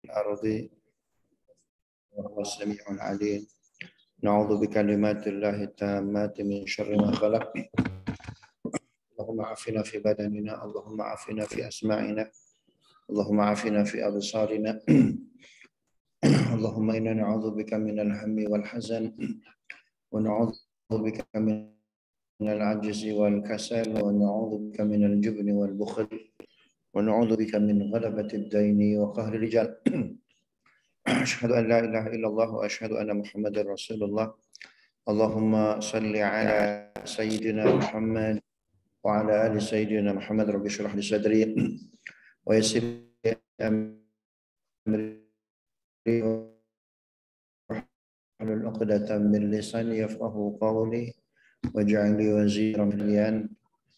الأرض وهو السميع العليم. نعوذ بكلمات الله التامات من شر ما خلق. اللهم عافنا في بدننا، اللهم عافنا في أسماعنا، اللهم عافنا في أبصارنا. اللهم إنا نعوذ بك من الهم والحزن، ونعوذ بك من العجز والكسل، ونعوذ بك من الجبن والبخل، ونعوذ بك من غلبة الدين وقهر الرجال. أشهد أن لا إله إلا الله وأشهد أن محمدا رسول الله. اللهم صل على سيدنا محمد وعلى آل سيدنا محمد. رب اشرح لي صدري ويسر لي أمري واحلل عقدة من لساني يفقهوا قولي واجعل لي وزيرا من أهلي.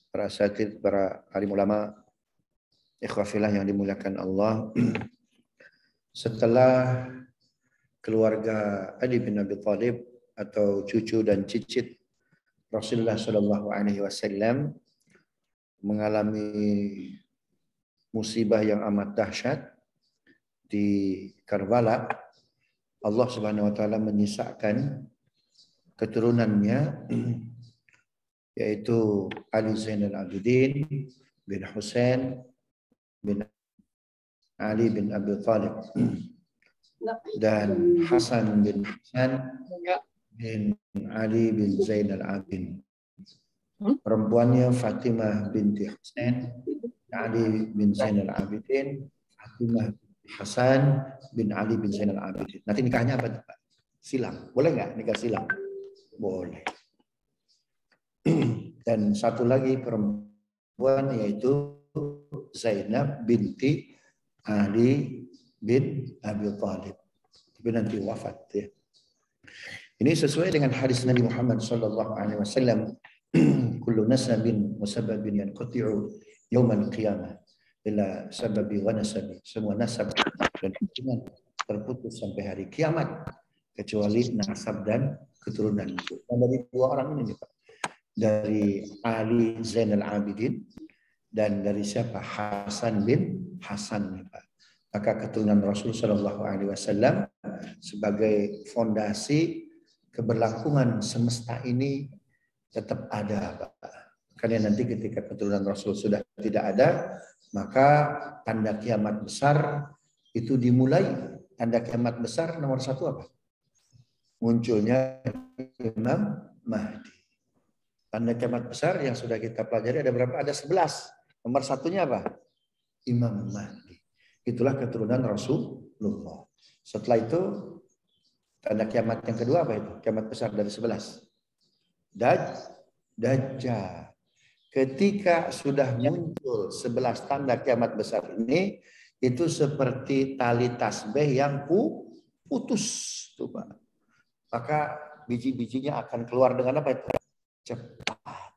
Para asatidz, para alim ulama, ikhwah fillah yang dimuliakan Allah. Setelah keluarga Ali bin Abi Thalib atau cucu dan cicit Rasulullah Shallallahu Alaihi Wasallam mengalami musibah yang amat dahsyat di Karbala, Allah Subhanahu Wa Taala menyisakan keturunannya, yaitu Ali Zainal Abidin bin Husain bin Ali bin Abi Thalib dan Hasan bin Hasan bin Ali bin Zainal Abidin. Perempuannya Fatimah binti Husain Ali bin Zainal Abidin, Fatimah Hasan bin Ali bin Zainal Abidin. Nanti nikahnya apa, Pak? Silang. Boleh nggak nikah silang? Boleh. Dan satu lagi perempuan yaitu Zainab binti Ali bin Abi Thalib. Tapi nanti wafat ya. Ini sesuai dengan hadis Nabi Muhammad sallallahu alaihi wasallam, kullu nasabin wa sababin yanqati'u yaumal qiyamah illa sababi wa nasabi. Semua nasab dan hubungan terputus sampai hari kiamat kecuali nasab dan keturunan. Dan dari dua orang ini Pak, dari Ali Zainal Abidin dan dari siapa? Hasan bin Hasan Pak. Maka keturunan Rasul Shallallahu Alaihi Wasallam sebagai fondasi keberlangsungan semesta ini tetap ada Pak. Karena nanti ketika keturunan Rasul sudah tidak ada, maka tanda kiamat besar itu dimulai. Tanda kiamat besar nomor satu apa? Munculnya Imam Mahdi. Tanda kiamat besar yang sudah kita pelajari ada berapa? Ada 11. Nomor satunya apa? Imam Mahdi. Itulah keturunan Rasulullah. Setelah itu tanda kiamat yang kedua apa itu? Kiamat besar dari 11. Dajjal. Ketika sudah muncul 11 tanda kiamat besar ini, itu seperti tali tasbih yang putus tuh Pak. Maka biji-bijinya akan keluar dengan apa itu? Cepat.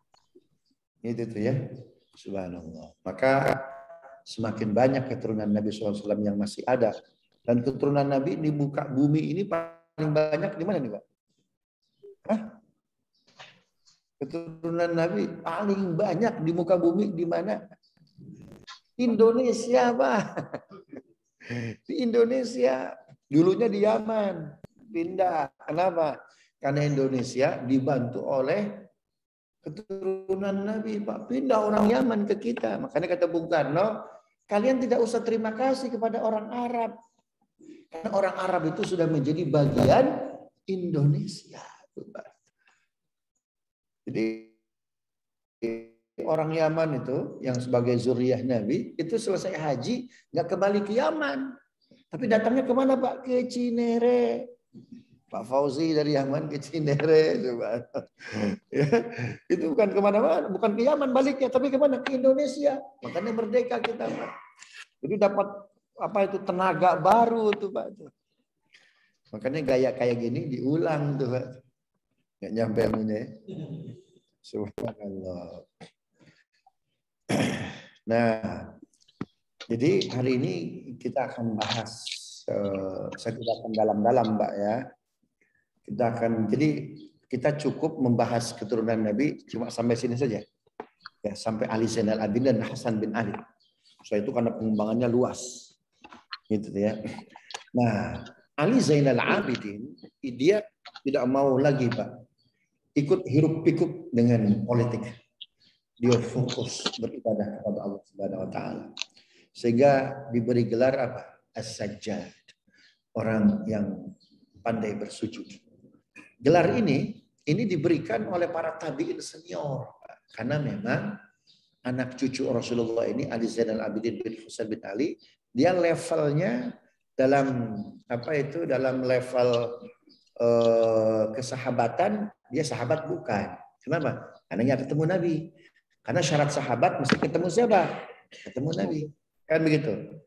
Itu tuh ya. Subhanallah. Maka semakin banyak keturunan Nabi SAW yang masih ada. Dan keturunan Nabi di muka bumi ini paling banyak di mana nih Pak? Hah? Keturunan Nabi paling banyak di muka bumi di mana? Indonesia Pak. Di Indonesia. Dulunya di Yaman. Pindah. Kenapa? Karena Indonesia dibantu oleh keturunan Nabi Pak. Pindah orang Yaman ke kita. Makanya kata Bung Karno, kalian tidak usah terima kasih kepada orang Arab. Karena orang Arab itu sudah menjadi bagian Indonesia. Jadi orang Yaman itu yang sebagai zuriyah Nabi itu selesai haji nggak kembali ke Yaman. Tapi datangnya kemana Pak? Ke Cinere. Pak Fauzi dari Yaman ke Cinere, coba. Ya, itu bukan kemana-mana, bukan ke Yaman baliknya, tapi kemana? Ke Indonesia. Makanya merdeka kita, Pak. Jadi dapat apa itu tenaga baru tuh Pak. Makanya gaya kayak gini diulang tuh Pak. Nggak nyampe ilmunya. Subhanallah. Nah, jadi hari ini kita akan bahas, saya tidak akan dalam-dalam Mbak ya. Jadi kita cukup membahas keturunan Nabi cuma sampai sini saja. Ya, sampai Ali Zainal Abidin dan Hasan bin Ali. Soal itu karena pengembangannya luas. Gitu ya. Nah, Ali Zainal Abidin dia tidak mau lagi Pak ikut hiruk pikuk dengan politik. Dia fokus beribadah kepada Allah Subhanahu wa taala. Sehingga diberi gelar apa? As-Sajjad. Orang yang pandai bersujud. Gelar ini diberikan oleh para tabi'in senior. Karena memang anak cucu Rasulullah ini Ali Zainal Abidin bin Husain bin Ali, dia levelnya dalam dalam level kesahabatan dia sahabat bukan. Kenapa? Karena nggak ketemu Nabi. Karena syarat sahabat mesti ketemu siapa? Ketemu Nabi. Kan begitu.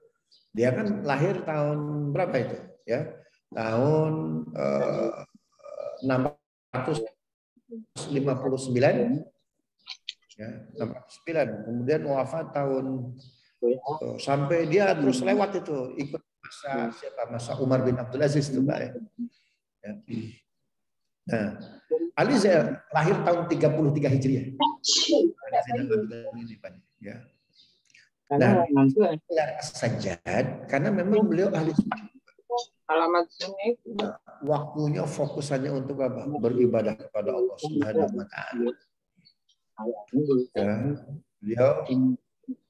Dia kan lahir tahun berapa itu? Ya, tahun 659. Ya, 609. Kemudian wafat tahun sampai dia terus lewat itu ikut masa Umar bin Abdul Aziz itu Pak ya. Nah, Ali lahir tahun 33 Hijriah. Ya. Nah, gelar As-Sajjad karena memang beliau ahli alamat sini. Waktunya fokusannya untuk apa? Beribadah kepada Allah Subhanahu wa taala. Ya, beliau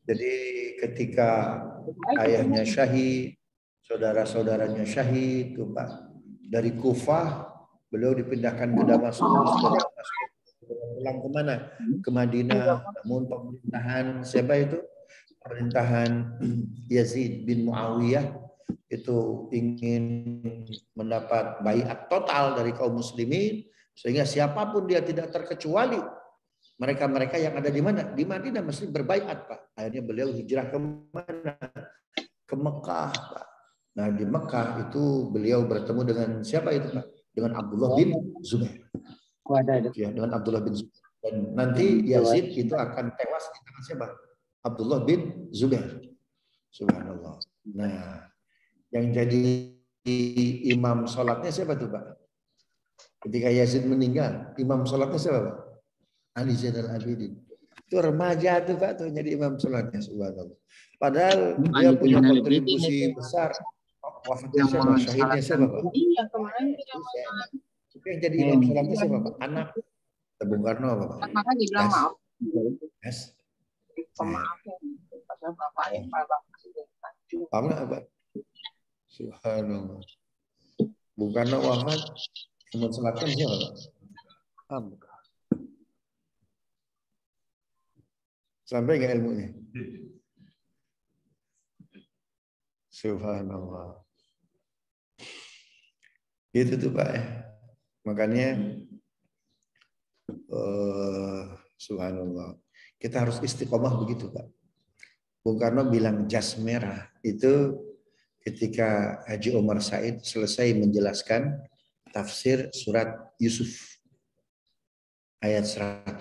jadi ketika ayahnya syahid, saudara-saudaranya syahid, tuh Pak. Dari Kufah beliau dipindahkan ke Damaskus. Pulang kemana? Ke Madinah. Namun pemerintahan siapa itu? Pemerintahan Yazid bin Muawiyah itu ingin mendapat baiat total dari kaum muslimin, sehingga siapapun dia tidak terkecuali mereka-mereka yang ada di mana? Di Madinah mesti berbaiat Pak. Akhirnya beliau hijrah ke mana? Ke Mekah Pak. Nah di Mekah itu beliau bertemu dengan siapa itu Pak? Dengan Abdullah bin Zubair. Ya, dengan Abdullah bin Zubair. Dan nanti Yazid itu akan tewas di tangan siapa? Abdullah bin Zubair. Subhanallah. Nah, yang jadi imam sholatnya siapa tuh Pak? Ketika Yazid meninggal, imam sholatnya siapa Pak? Ali Zainal Abidin. Itu remaja tuh Pak tuh jadi imam sholatnya. Subhanallah. Padahal dia punya kontribusi besar. Wafatnya siapa? Syahidnya siapa Pak? Iya kemarin. Tapi yang jadi imam sholatnya siapa Pak? Anak Bung Karno apa Pak? Maka dibilang maaf. Yes. Padahal bapaknya Pak Presiden. Paham nggak Pak? Subhanallah. Bung Karno wafat, imam sholatkan siapa Pak? Paham. Sampai nggak ilmunya? Subhanallah. Itu tuh Pak ya. Makanya subhanallah. Kita harus istiqomah begitu Pak. Bung Karno bilang jas merah itu ketika Haji Omar Said selesai menjelaskan tafsir surat Yusuf ayat 111.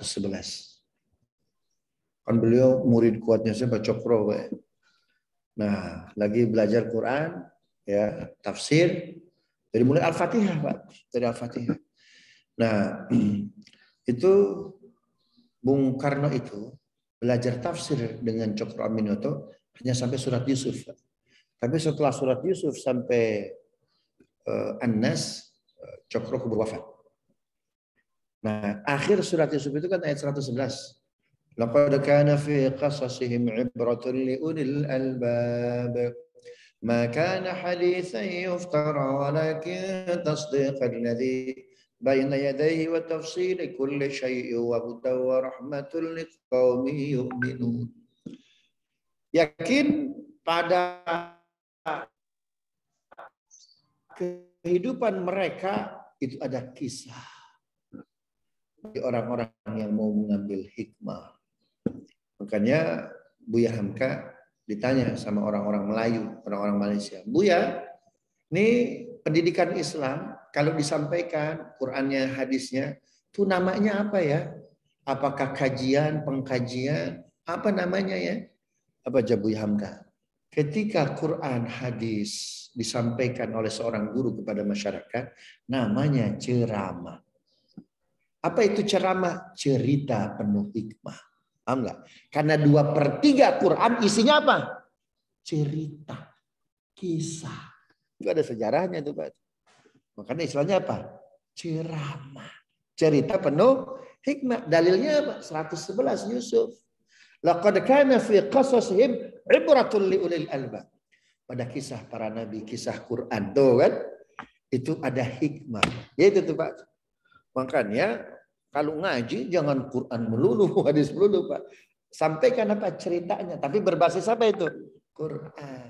Kan beliau murid kuatnya siapa? Cokro Pak. Nah, lagi belajar Quran ya, tafsir dari mulai Al-Fatihah Pak, dari Al-Fatihah. Nah, itu Bung Karno itu belajar tafsir dengan Cokro Aminoto hanya sampai surat Yusuf. Tapi setelah surat Yusuf sampai An-Nas, Cokro keburu wafat. Nah, akhir surat Yusuf itu kan ayat 111. Laqad kana fi qasasihim 'ibratun li ulil albab. Ma kana haditsan yuftara walakin tasdiqal ladzi بين يديه وتفصيل كل شيء وهدى ورحمة لقوم يؤمنون. Yakin pada kehidupan mereka itu ada kisah di orang-orang yang mau mengambil hikmah. Makanya Buya Hamka ditanya sama orang-orang Melayu, orang-orang Malaysia, Buya, ini pendidikan Islam kalau disampaikan Qur'annya, hadisnya, itu namanya apa ya? Apakah kajian, pengkajian, apa namanya ya? Apa Jabu Hamka? Ketika Quran, hadis disampaikan oleh seorang guru kepada masyarakat, namanya ceramah. Apa itu ceramah? Cerita penuh hikmah. Paham nggak? Karena 2/3 Quran isinya apa? Cerita. kisah. Itu ada sejarahnya itu Pak. Makanya istilahnya apa? Ceramah. Cerita penuh hikmah. Dalilnya apa? 111 Yusuf. Laqad kana fi qasasihim ibratul liulil albab. Pada kisah para nabi, kisah Quran tuh kan, itu ada hikmah. Itu tuh Pak. Makanya kalau ngaji jangan Quran melulu, hadis melulu Pak. Sampaikan apa ceritanya, tapi berbasis apa itu? Quran.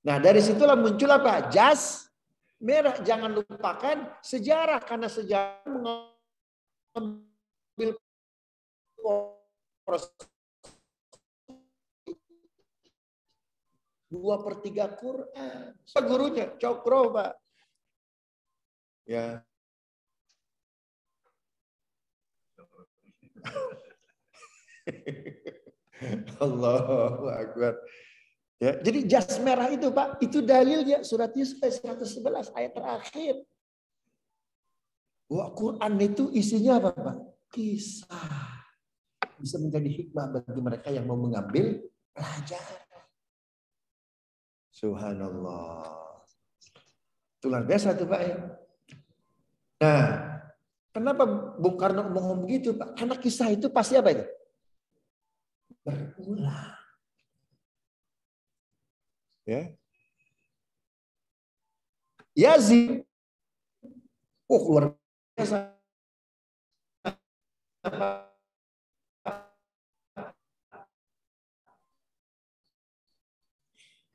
Nah dari situlah muncul apa? Jas merah. Jangan lupakan sejarah, karena sejarah mengambil proses 2/3 Quran. Gurunya Cokro Pak. Ya. Allahu Akbar. Ya, jadi jas merah itu Pak, itu dalilnya surat Yusuf 111 ayat terakhir. Wah, Quran itu isinya apa Pak? Kisah. Bisa menjadi hikmah bagi mereka yang mau mengambil pelajaran. Subhanallah. Itu luar biasa tuh Pak ya. Nah, kenapa Bung Karno ngomong begitu Pak? Karena kisah itu pasti apa itu? Berulang. Ya. Yazid. Oh, luar biasa.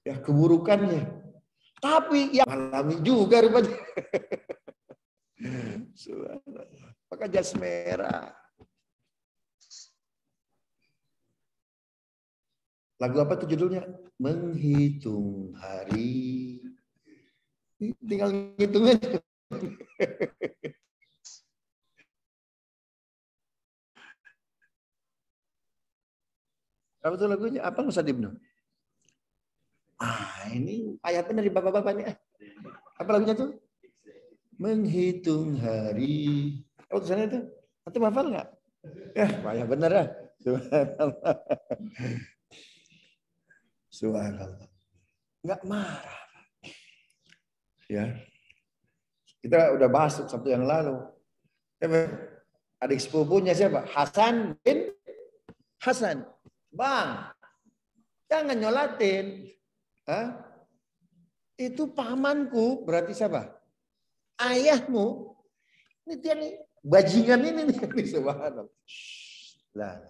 Ya, keburukannya. Tapi yang alami juga rupanya. Maka jas merah. Lagu apa tuh judulnya? Menghitung hari. Tinggal ngitung aja. Apa tuh lagunya? Apa Ustaz Ibnu? Ini ayatnya dari bapak-bapak nih. Apa lagunya tuh? Menghitung hari. Oh tulisannya itu? Antum hafal nggak? Ya, payah bener ya. Subhanallah. Subhanallah. Nggak marah. Ya. Kita udah bahas Sabtu yang lalu. Adik sepupunya siapa? Hasan bin Hasan. Bang, jangan nyolatin. Hah? Itu pamanku, berarti siapa? Ayahmu. Ini dia nih, bajingan ini nih. Subhanallah. Lah.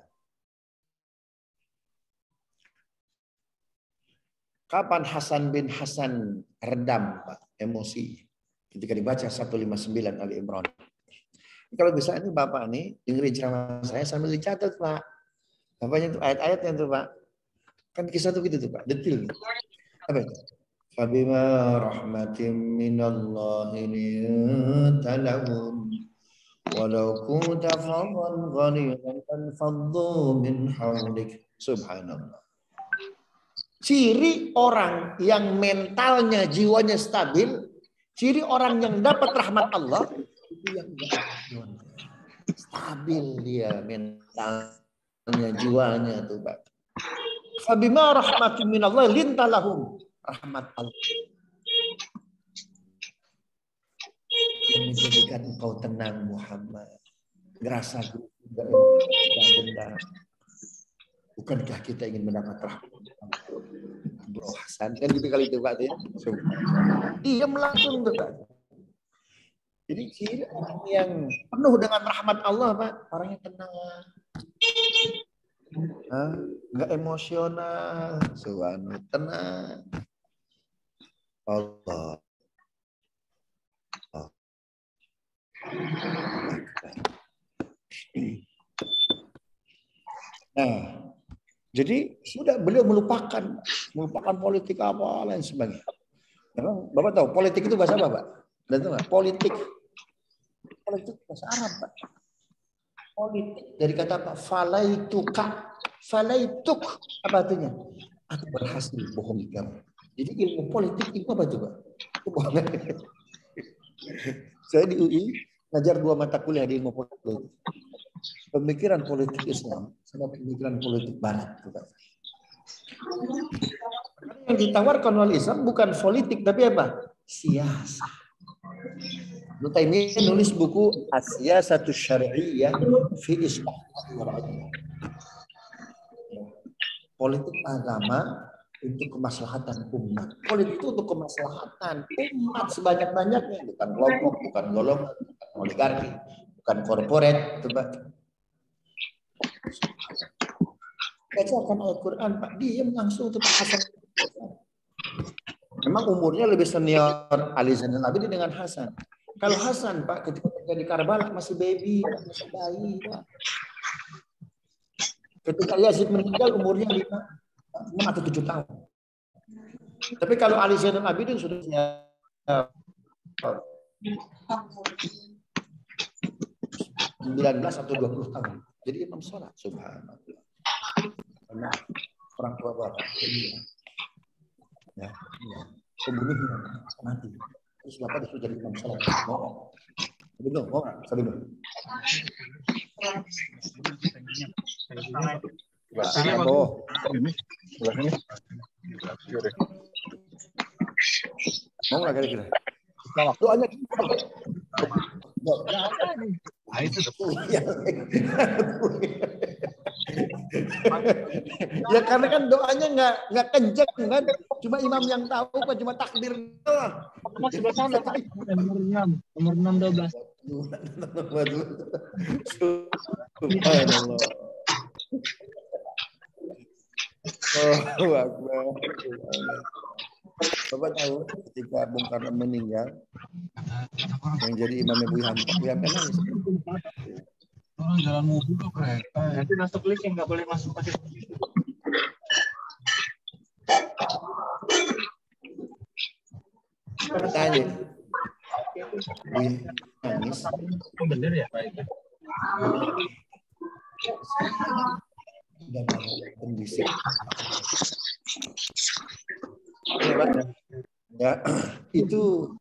Kapan Hasan bin Hasan redam Pak, emosi? Ketika dibaca 159 Ali Imran. Kalau bisa ini Bapak nih dengerin ceramah saya sambil dicatat Pak. Bapaknya tuh ayat-ayatnya tuh Pak. Kan kisah tuh gitu tuh Pak, detil. Apa itu? Fabima rahmatin minallahi lintalahum walau kunta faddan ghalidhan faddu min hawlik. Subhanallah. Ciri orang yang mentalnya, jiwanya stabil, ciri orang yang dapat rahmat Allah itu yang stabil dia mentalnya, jiwanya tuh Pak. Fabima rahmatin minallah lintalahum, rahmat Allah yang menjadikan engkau tenang Muhammad. Ngerasa dendam. Bukankah kita ingin mendapat rahmat Bro Hasan? Kan gitu kali itu Pak ya. Dia langsung tuh Pak. Jadi ciri orang yang penuh dengan rahmat Allah Pak, orangnya tenang. Enggak emosional, subhanallah, tenang. Allah. Nah, jadi sudah beliau melupakan politik apa lain sebagainya. Memang Bapak tahu politik itu bahasa apa Pak? Dan tahu nggak? Politik bahasa Arab Pak. Politik dari kata apa? Falaituk apa artinya? Aku berhasil bohongi kamu. Jadi ilmu politik itu apa itu Pak? Itu bohongan. Saya di UI ngajar 2 mata kuliah di ilmu politik. Pemikiran politik Islam sama pemikiran politik Barat. Yang ditawarkan oleh Islam bukan politik tapi apa? Siasah. Ibnu Taimiyah nulis buku As-Siyasatu Syar'iyyah fi Islah. Politik agama untuk kemaslahatan umat. Politik itu untuk kemaslahatan umat sebanyak-banyaknya, bukan kelompok, bukan golongan, bukan oligarki, bukan korporat. Bacakan Al-Quran, Pak, diam langsung tuh Pak Hasan. Memang umurnya lebih senior Ali Zainal Abidin dengan Hasan. Kalau Hasan, Pak, ketika di Karbala masih baby, masih bayi, Pak. Ketika Yazid meninggal umurnya 6 atau 7 tahun. Tapi kalau Ali Zainal Abidin sudah 19 atau 20 tahun. Jadi imam sholat, subhanallah. Karena orang tua bapak. Ya, pembunuhnya mati. Terus bapak disuruh jadi imam sholat. Mau nggak? Sabi dulu. Mau nggak kira-kira? Doanya ya karena kan doanya nggak kenceng kan, cuma imam yang tahu kan, cuma takbir doang. Sebelah sana Pak, nomor 6 Subhanallah. Oh, Akbar. Bapak tahu ketika Bung Karno meninggal, yang jadi imamnya Bu Hamka nangis. Orang jalan mobil ke kereta. Nanti masuk list yang nggak boleh masuk pakai. Tanya, nangis. Bener ya Pak? Dan kondisi. Ya, itu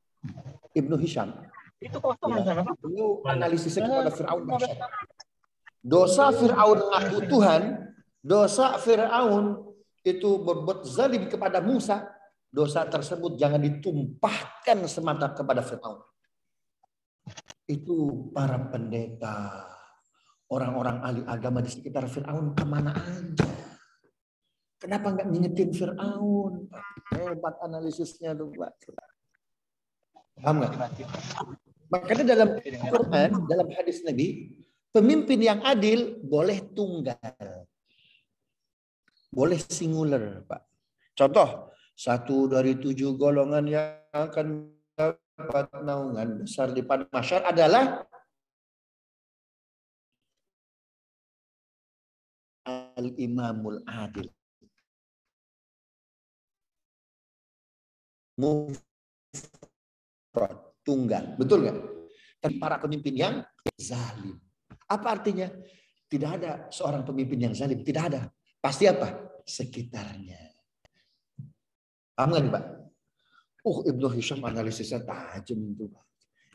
Ibnu Hisham. Itu kosong ya, sana Pak. Itu analisisnya kepada Fir'aun. Dosa Fir'aun mengaku Tuhan, dosa Fir'aun itu berbuat zalim kepada Musa, dosa tersebut jangan ditumpahkan semata kepada Fir'aun. Itu para pendeta, orang-orang ahli agama di sekitar Fir'aun kemana aja? Kenapa nggak ngingetin Fir'aun? Hebat analisisnya tuh, Pak. Paham nggak? Makanya dalam Quran, dalam hadis Nabi, pemimpin yang adil boleh tunggal. Boleh singular, Pak. Contoh, 1 dari 7 golongan yang akan dapat naungan besar di padang mahsyar adalah al-imamul adil. Mufrad, tunggal. Betul nggak? Dan para pemimpin yang zalim. Apa artinya? Tidak ada seorang pemimpin yang zalim. Tidak ada. Pasti apa? Sekitarnya. Paham nggak nih, Pak? Ibnu Hisham analisisnya tajam itu, Pak.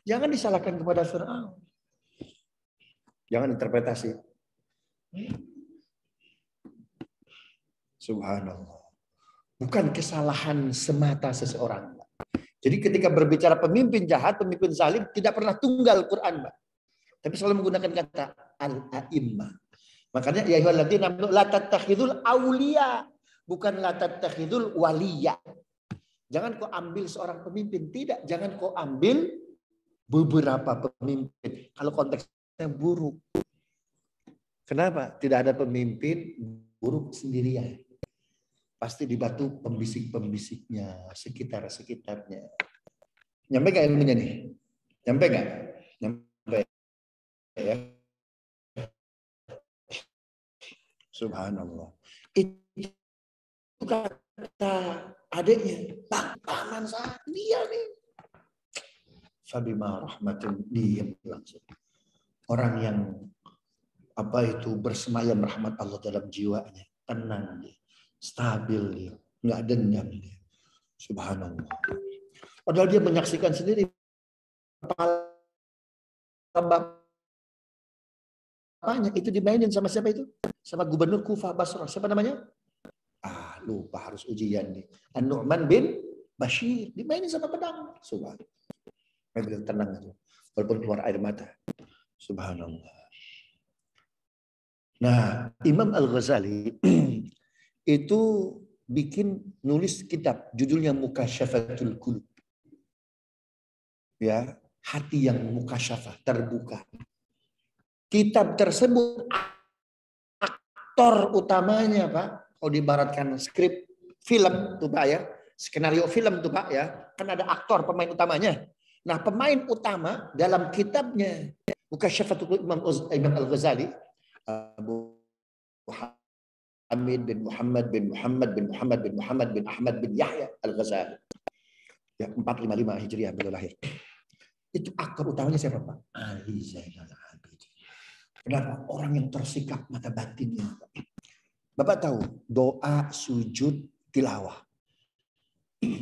Jangan disalahkan kepada Fir'aun. Jangan interpretasi. Subhanallah. Bukan kesalahan semata seseorang. Jadi ketika berbicara pemimpin jahat, pemimpin zalim, tidak pernah tunggal Quran, Pak. Tapi selalu menggunakan kata al-a'immah. Makanya ya ayyuhalladzina amanu la tattakhidul auliya, bukan la tattakhidul waliya. Jangan kau ambil seorang pemimpin, tidak. Jangan kau ambil beberapa pemimpin. Kalau konteksnya buruk. Kenapa? Tidak ada pemimpin buruk sendirian. Pasti dibantu pembisik-pembisiknya, sekitar-sekitarnya. Nyampe gak ilmunya nih? Nyampe gak? Nyampe. Ya. Subhanallah. Itu kata adiknya, paman saya, dia nih. Fabima rahmatin, diam langsung. Orang yang bersemayam rahmat Allah dalam jiwanya, tenang dia. Stabil dia, nggak dendam dia. Subhanallah. Padahal dia menyaksikan sendiri bapaknya itu dimainin sama siapa itu? Sama gubernur Kufah Basrah. Siapa namanya? lupa harus ujian nih. An-Nu'man bin Bashir dimainin sama pedang. Subhanallah. Beliau tenang aja. Walaupun keluar air mata. Subhanallah. Nah, Imam Al-Ghazali itu nulis kitab judulnya Mukasyafatul Qulub. Ya, hati yang mukasyafah, terbuka. Kitab tersebut aktor utamanya, Pak, kalau diibaratkan skrip film tuh Pak ya, skenario film tuh Pak ya, kan ada aktor pemain utamanya. Nah, pemain utama dalam kitabnya Mukasyafatul Qulub Imam Al-Ghazali, Abu Hamid bin Muhammad bin Muhammad bin Muhammad bin Muhammad bin Ahmad bin Yahya Al-Ghazali. Ya, 455 Hijriah beliau lahir. Itu aktor utamanya siapa Pak? Ali Zainal Abidin. Kenapa? Orang yang tersikap mata batinnya. Bapak tahu doa sujud tilawah.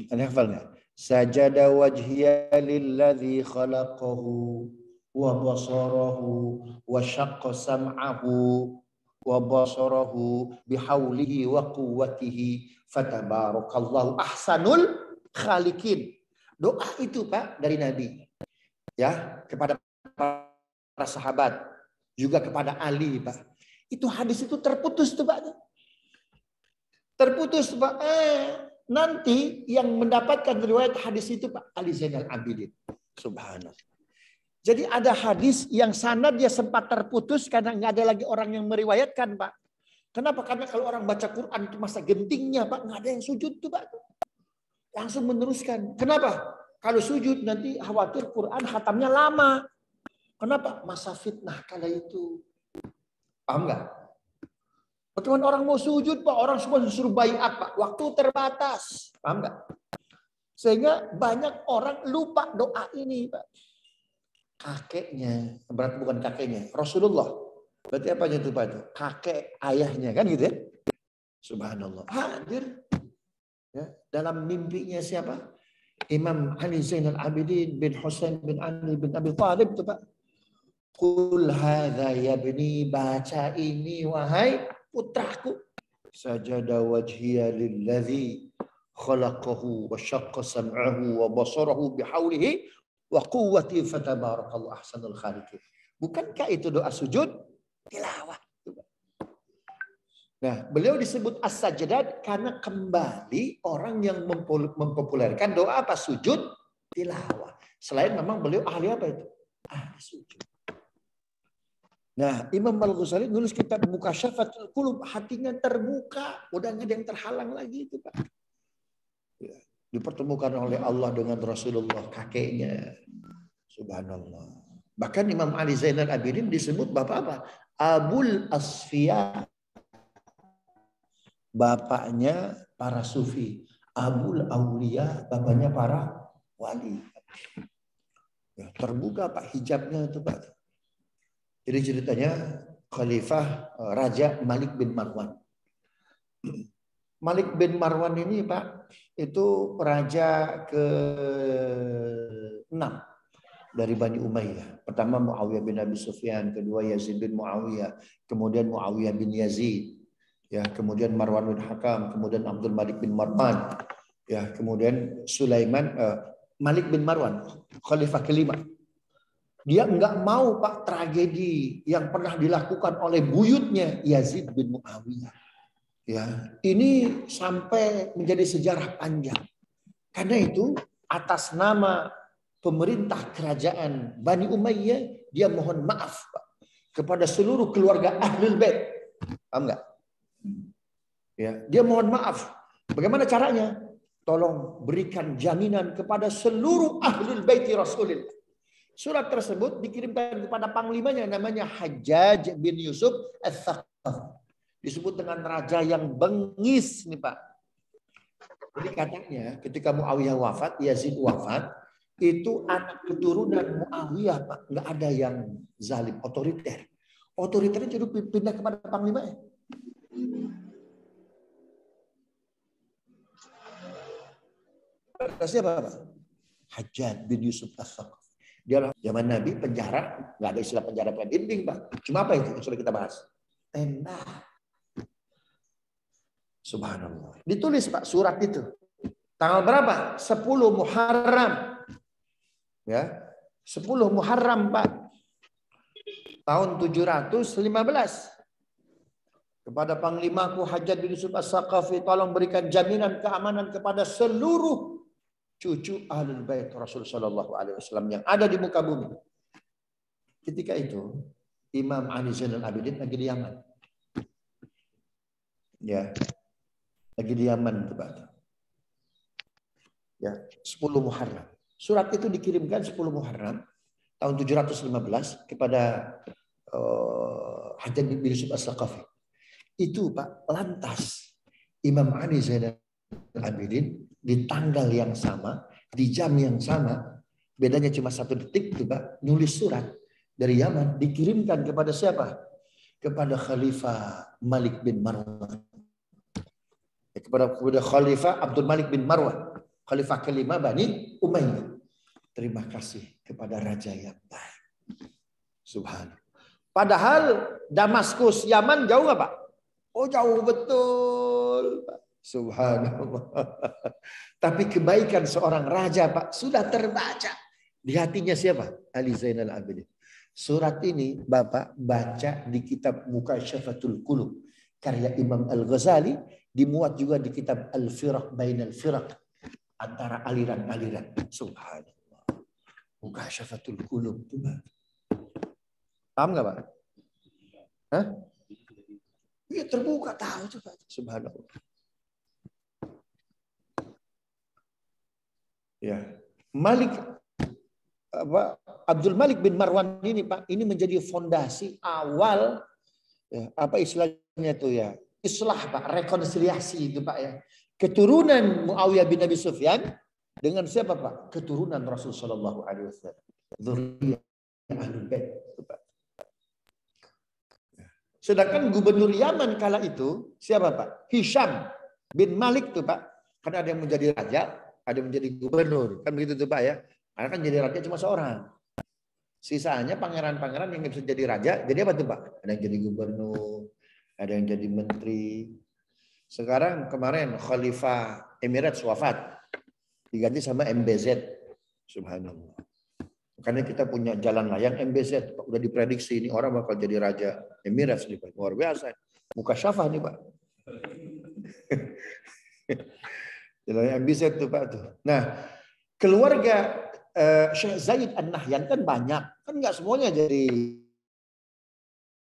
Anda hafal nggak? Sajada wajhiya lilladzi khalaqahu wa basarahu wa syaqqa sam'ahu wa basarahu bihaulihi wa quwwatihi fatabarakallahu ahsanul khaliqin. Doa itu Pak dari Nabi. Ya, kepada para sahabat, juga kepada Ali, Pak. Itu hadis itu terputus tuh, Pak. Terputus, Pak. Nanti yang mendapatkan riwayat hadis itu Pak Ali Zainal Abidin. Subhanallah. Jadi ada hadis yang sanad dia sempat terputus karena nggak ada lagi orang yang meriwayatkan, Pak. Kenapa? Karena kalau orang baca Quran itu masa gentingnya, Pak, nggak ada yang sujud tuh, Pak. Langsung meneruskan. Kenapa? Kalau sujud nanti khawatir Quran khatamnya lama. Kenapa? Masa fitnah kala itu. Paham nggak? Bagaimana orang mau sujud Pak? Orang semua disuruh baiat Pak. Waktu terbatas. Paham nggak? Sehingga banyak orang lupa doa ini Pak. Kakeknya, berarti bukan kakeknya, Rasulullah. Berarti apa itu Pak? Kakek ayahnya kan gitu ya? Subhanallah. Hadir. Ya, dalam mimpinya siapa? Imam Ali Zainal Abidin bin Husain bin Ali bin Abi Thalib itu Pak. Qul hadza ya bani, baca ini wahai putraku. Sajada wajhiya lilladzi khalaqahu wa syaqqa sam'ahu wa basarahu bihaulihi wa quwwati fatabarakallahu ahsanul khaliqin. Bukankah itu doa sujud tilawah? Nah, beliau disebut as-sajdat karena kembali orang yang mempopulerkan doa apa? Sujud tilawah. Selain memang beliau ahli apa itu? Ahli sujud. Nah, Imam Al-Ghazali nulis kitab Mukasyafatul Qulub, hatinya terbuka, udah nggak ada yang terhalang lagi itu, Pak. Ya, dipertemukan oleh Allah dengan Rasulullah, kakeknya. Subhanallah. Bahkan Imam Ali Zainal Abidin disebut bapak apa? Abul Asfiya. Bapaknya para sufi. Abul Aulia, bapaknya para wali. Ya, terbuka Pak hijabnya itu Pak. Jadi ceritanya Khalifah Raja Malik bin Marwan. Malik bin Marwan ini Pak, itu raja ke-6 dari Bani Umayyah. Pertama Muawiyah bin Abi Sufyan, kedua Yazid bin Muawiyah, kemudian Muawiyah bin Yazid. Ya, kemudian Marwan bin Hakam, kemudian Abdul Malik bin Marwan, ya, kemudian Malik bin Marwan, khalifah kelima. Dia enggak mau Pak tragedi yang pernah dilakukan oleh buyutnya Yazid bin Muawiyah. Ya, ini sampai menjadi sejarah panjang. Karena itu atas nama pemerintah kerajaan Bani Umayyah dia mohon maaf Pak kepada seluruh keluarga Ahlul Bait. Paham enggak? Ya, dia mohon maaf. Bagaimana caranya? Tolong berikan jaminan kepada seluruh ahlul baiti Rasulullah. Surat tersebut dikirimkan kepada panglimanya namanya Hajjaj bin Yusuf Ats-Tsaqafi. Disebut dengan raja yang bengis nih Pak. Jadi katanya ketika Muawiyah wafat, Yazid wafat, itu anak keturunan Muawiyah Pak, nggak ada yang zalim, otoriter. Otoriternya jadi pindah kepada panglimanya. Siapa Pak? Hajjaj bin Yusuf Ats-Tsaqafi. Dia zaman Nabi penjara, nggak ada istilah penjara pakai dinding Pak. Cuma apa itu? Sudah kita bahas. Tenda. Subhanallah. Ditulis Pak surat itu. Tanggal berapa? 10 Muharram. Ya. 10 Muharram Pak. Tahun 715. Kepada Panglimaku Hajjaj bin Yusuf As-Saqafi, tolong berikan jaminan keamanan kepada seluruh cucu Ahlul Bait Rasul sallallahu alaihi wasallam yang ada di muka bumi. Ketika itu Imam Ali Zainal Abidin lagi di Yaman. Ya. Lagi di Yaman Pak. Ya, 10 Muharram. Surat itu dikirimkan 10 Muharram tahun 715 kepada Hajjaj bin Yusuf As-Saqafi. Itu Pak, lantas Imam Ali Zainal Abidin di tanggal yang sama, di jam yang sama, bedanya cuma 1 detik tuh Pak, nulis surat dari Yaman dikirimkan kepada siapa? Kepada Khalifah Malik bin Marwan. Kepada Khalifah Abdul Malik bin Marwan, Khalifah kelima Bani Umayyah. Terima kasih kepada raja yang baik. Subhanallah. Padahal Damaskus, Yaman jauh nggak Pak? Oh jauh betul, Pak. Subhanallah. Tapi kebaikan seorang raja Pak sudah terbaca di hatinya siapa? Ali Zainal Abidin. Surat ini Bapak baca di kitab Mukasyafatul Qulub karya Imam Al-Ghazali, dimuat juga di kitab Al-Firaq Bainal Firaq, antara aliran-aliran. Subhanallah. Mukasyafatul Qulub itu Pak. Paham nggak Pak? Hah? Iya terbuka tahu coba. Subhanallah. Ya, Abdul Malik bin Marwan ini Pak, ini menjadi fondasi awal ya, apa istilahnya itu ya? Islah Pak, rekonsiliasi itu Pak ya. Keturunan Muawiyah bin Abi Sufyan dengan siapa Pak? Keturunan Rasul sallallahu alaihi wasallam. Dzurriyyah Ahlul Bait itu Pak. Sedangkan gubernur Yaman kala itu siapa Pak? Hisham bin Malik tuh Pak. Karena ada yang menjadi raja, ada yang menjadi gubernur. Kan begitu tuh Pak ya. Karena kan jadi raja cuma seorang. Sisanya pangeran-pangeran yang bisa jadi raja, jadi apa tuh Pak? Ada yang jadi gubernur, ada yang jadi menteri. Sekarang kemarin Khalifah Emirates wafat. Diganti sama MBZ. Subhanallah. Karena kita punya jalan layang MBZ, Pak. Udah diprediksi ini orang bakal jadi raja Emirates nih Pak. Luar biasa. Mukasyafah nih Pak. Jalan MBZ tuh Pak tuh. Nah, keluarga Syekh Zaid An-Nahyan kan banyak. Kan nggak semuanya jadi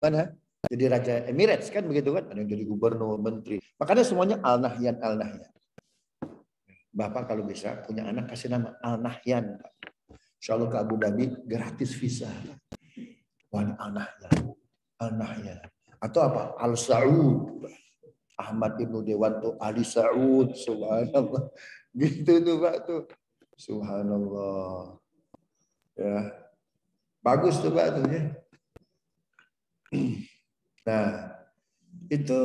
mana? Jadi raja Emirates kan begitu kan? Ada yang jadi gubernur, menteri. Makanya semuanya Al-Nahyan, Al-Nahyan. Bapak kalau bisa punya anak kasih nama Al-Nahyan, Pak. Insya Allah ke Abu Dhabi gratis visa. Wan Al-Nahyan. Al-Nahyan. Atau apa? Al-Saud. Ahmad Ibnu Dewanto Ali Saud. Subhanallah. Gitu tuh Pak tuh. Subhanallah. Ya. Bagus tuh Pak tuh ya. Nah, itu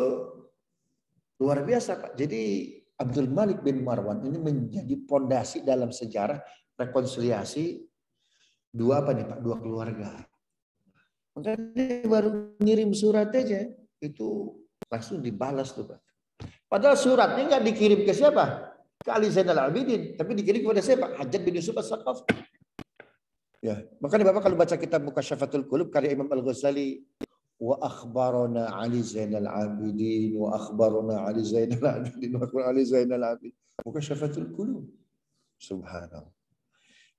luar biasa Pak. Jadi Abdul Malik bin Marwan ini menjadi pondasi dalam sejarah rekonsiliasi dua apa nih Pak? Dua keluarga. Makanya baru ngirim surat aja itu langsung dibalas tuh Pak. Padahal suratnya nggak dikirim ke siapa? Ke Ali Zainal Abidin, tapi dikirim kepada siapa? Hajjaj bin Yusuf As-Saqafi. Ya, makanya Bapak kalau baca kitab Mukasyafatul Qulub karya Imam Al-Ghazali, wa akhbarana Ali Zainal Abidin wa akhbarana Ali Zainal Abidin wa akhbarana Ali Zainal Abidin. Mukasyafatul Qulub. Subhanallah.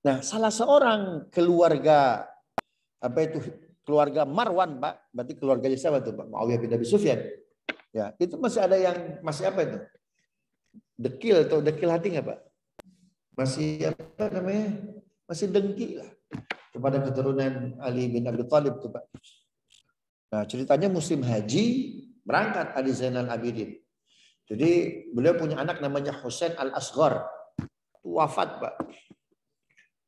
Nah, salah seorang keluarga apa itu keluarga Marwan, Pak, berarti keluarganya siapa tuh Pak? Muawiyah bin Abi Sufyan. Ya, itu masih ada yang masih apa itu? Dekil atau dekil hati nggak Pak? Masih apa namanya? Masih dengki lah kepada keturunan Ali bin Abi Thalib tuh Pak. Nah, ceritanya musim haji berangkat Ali Zainal Abidin. Jadi beliau punya anak namanya Husain Al-Asghar. Wafat Pak.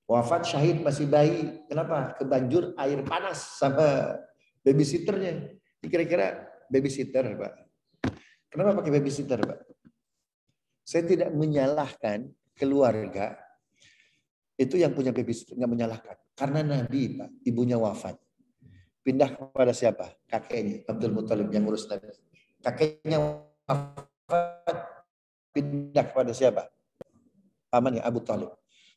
Wafat syahid masih bayi. Kenapa? Kebanjur air panas sama babysitternya. Kira-kira babysitter Pak. Kenapa pakai babysitter Pak? Saya tidak menyalahkan keluarga itu yang punya babysitter, nggak menyalahkan. Karena Nabi Pak, ibunya wafat. Pindah kepada siapa? Kakeknya, Abdul Muthalib yang ngurus Nabi. Kakeknya wafat. wafat pindah kepada siapa? Pamannya Abu Thalib.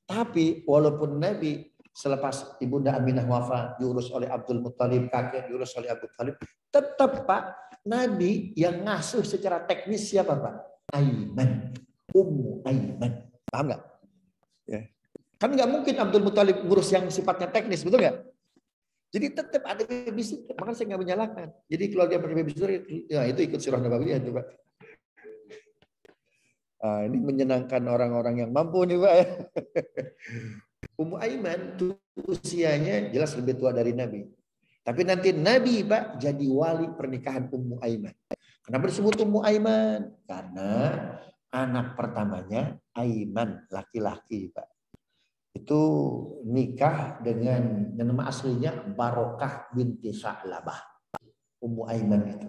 Tapi walaupun Nabi selepas ibunda Aminah wafat diurus oleh Abdul Muttalib, kakek diurus oleh Abu Thalib, tetap Pak, Nabi yang ngasuh secara teknis siapa Pak? Aiman, Ummu Aiman. Paham nggak? Ya. Kan nggak mungkin Abdul Muttalib ngurus yang sifatnya teknis, betul nggak? Jadi tetap ada babysitter, makanya saya nggak menyalahkan. Jadi keluarga pakai babysitter, ya itu ikut surah Nabawiyah itu Pak. Ini menyenangkan orang-orang yang mampu nih Pak ya. Ummu Aiman itu usianya jelas lebih tua dari Nabi. Tapi nanti Nabi Pak jadi wali pernikahan Ummu Aiman. Kenapa disebut Ummu Aiman? Karena anak pertamanya Aiman, laki-laki Pak. Itu nikah dengan nama aslinya Barokah binti Sa'labah. Ummu Aiman itu.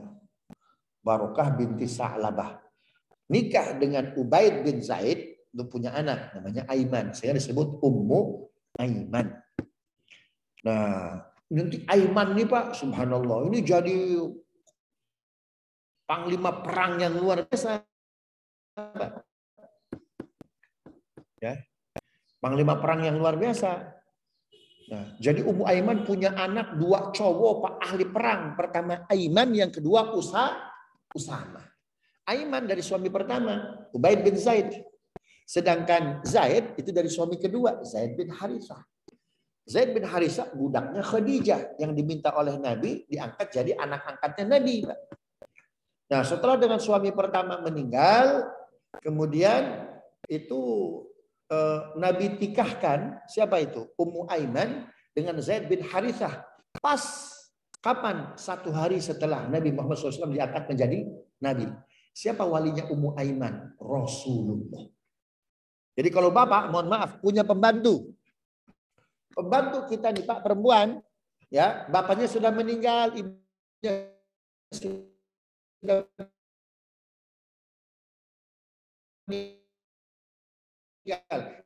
Barokah binti Sa'labah. Nikah dengan Ubaid bin Zaid, itu punya anak namanya Aiman. Saya disebut Ummu Aiman. Nah, nanti Aiman nih Pak, subhanallah, ini jadi panglima perang yang luar biasa. Pak. Ya. Panglima perang yang luar biasa. Nah, jadi Ummu Aiman punya anak 2 cowok Pak, ahli perang. Pertama Aiman, yang kedua Usama. Aiman dari suami pertama, Ubaid bin Zaid. Sedangkan Zaid itu dari suami kedua, Zaid bin Harithah. Zaid bin Harithah budaknya Khadijah yang diminta oleh Nabi diangkat jadi anak angkatnya Nabi. Nah, setelah dengan suami pertama meninggal, kemudian itu Nabi tikahkan siapa itu? Ummu Aiman dengan Zaid bin Harithah. Pas kapan? 1 hari setelah Nabi Muhammad SAW diangkat menjadi Nabi. Siapa walinya Ummu Aiman? Rasulullah. Jadi kalau Bapak, mohon maaf, punya pembantu. Pembantu kita nih Pak, perempuan, ya, bapaknya sudah meninggal, ibunya sudah meninggal.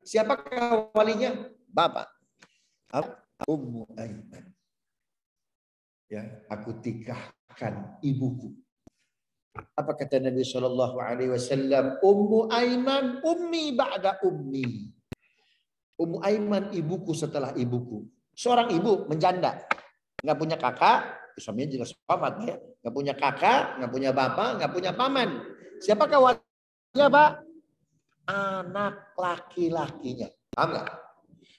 Siapakah walinya? Bapak. Ummu Aiman. Ya, aku tikahkan ibuku. Apa kata Nabi Shallallahu Alaihi Wasallam? Ummu Aiman ummi ba'da ummi. Ummu Aiman ibuku setelah ibuku. Seorang ibu menjanda, nggak punya kakak, suaminya jelas paman ya, nggak punya kakak, nggak punya bapak, nggak punya paman. Siapakah walinya Pak? Anak laki-lakinya. Paham nggak?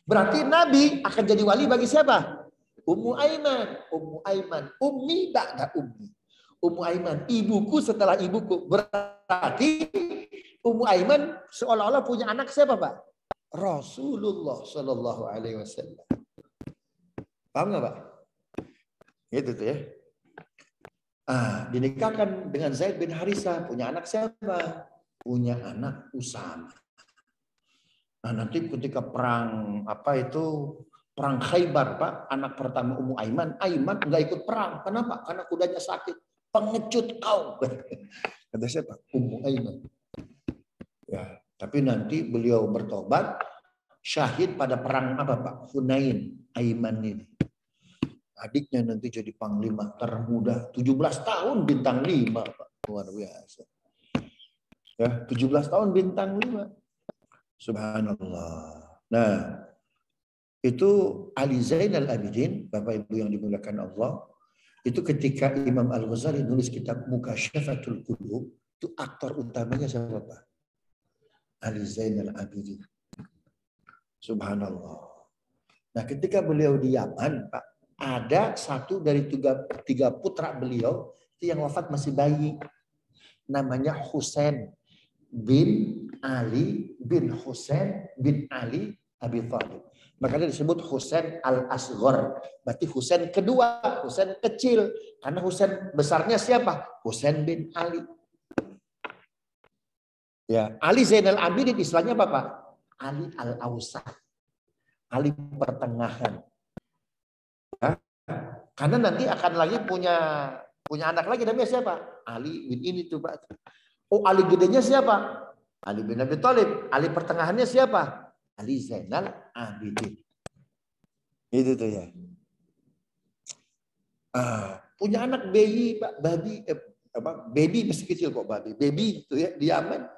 Berarti Nabi akan jadi wali bagi siapa? Ummu Aiman, Ummu Aiman, ummi ba'da ummi. Ummu Aiman, ibuku setelah ibuku. Berarti Ummu Aiman seolah-olah punya anak siapa Pak? Rasulullah Shallallahu Alaihi Wasallam. Paham nggak Pak? Itu tuh ya. Dinikahkan dengan Zaid bin Harithah. Punya anak siapa? Punya anak Usama. Nah nanti ketika perang perang Khaybar Pak, anak pertama Ummu Aiman, Aiman nggak ikut perang. Kenapa? Karena kudanya sakit. Pengecut kau. Kata siapa? Ummu Aiman. Ya, tapi nanti beliau bertobat, syahid pada perang apa Pak? Hunain. Aiman ini. Adiknya nanti jadi panglima termuda. 17 tahun bintang 5 Pak. Luar biasa. Ya, 17 tahun bintang 5. Subhanallah. Nah, itu Ali Zainal Abidin, Bapak Ibu yang dimuliakan Allah. Itu ketika Imam Al-Ghazali nulis kitab Mukasyafatul Qulub, itu aktor utamanya siapa Pak? Ali Zainal Abidin. Subhanallah. Nah ketika beliau di Yaman Pak, ada 1 dari 3 putra beliau yang wafat masih bayi. Namanya Husain bin Ali bin Husain bin Ali Abi Thalib. Makanya disebut Husain al-Asghar. Berarti Husain kedua, Husain kecil. Karena Husain besarnya siapa? Husain bin Ali. Ya, Ali Zainal Abidin istilahnya apa Pak? Ali al-Awsat. Ali pertengahan. Ya. Karena nanti akan lagi punya anak lagi namanya siapa? Ali bin ini tuh Pak. Oh, Ali gedenya siapa? Ali bin Abi Thalib. Ali pertengahannya siapa? Ali Zainal Abidin. Itu tuh ya. Punya anak bayi Pak, baby masih kecil kok baby itu ya di Yaman.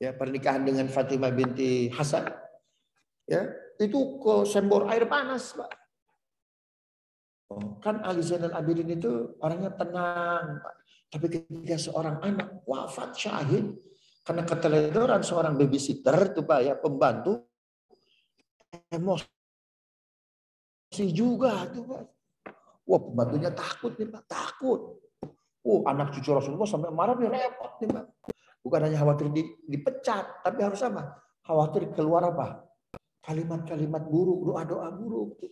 Ya, pernikahan dengan Fatimah binti Hasan. Ya, itu ke sembor air panas, Pak. Kan Ali Zainal Abidin itu orangnya tenang, Pak. Tapi ketika seorang anak wafat syahid karena keteledoran seorang babysitter itu Pak ya, pembantu, emosi juga tuh Pak. Wah, pembantunya takut nih Pak, takut. Anak cucu Rasulullah sampai marah nih, repot nih Pak. Bukan hanya khawatir dipecat, tapi harus apa? Khawatir keluar apa? Kalimat-kalimat buruk, doa-doa buruk.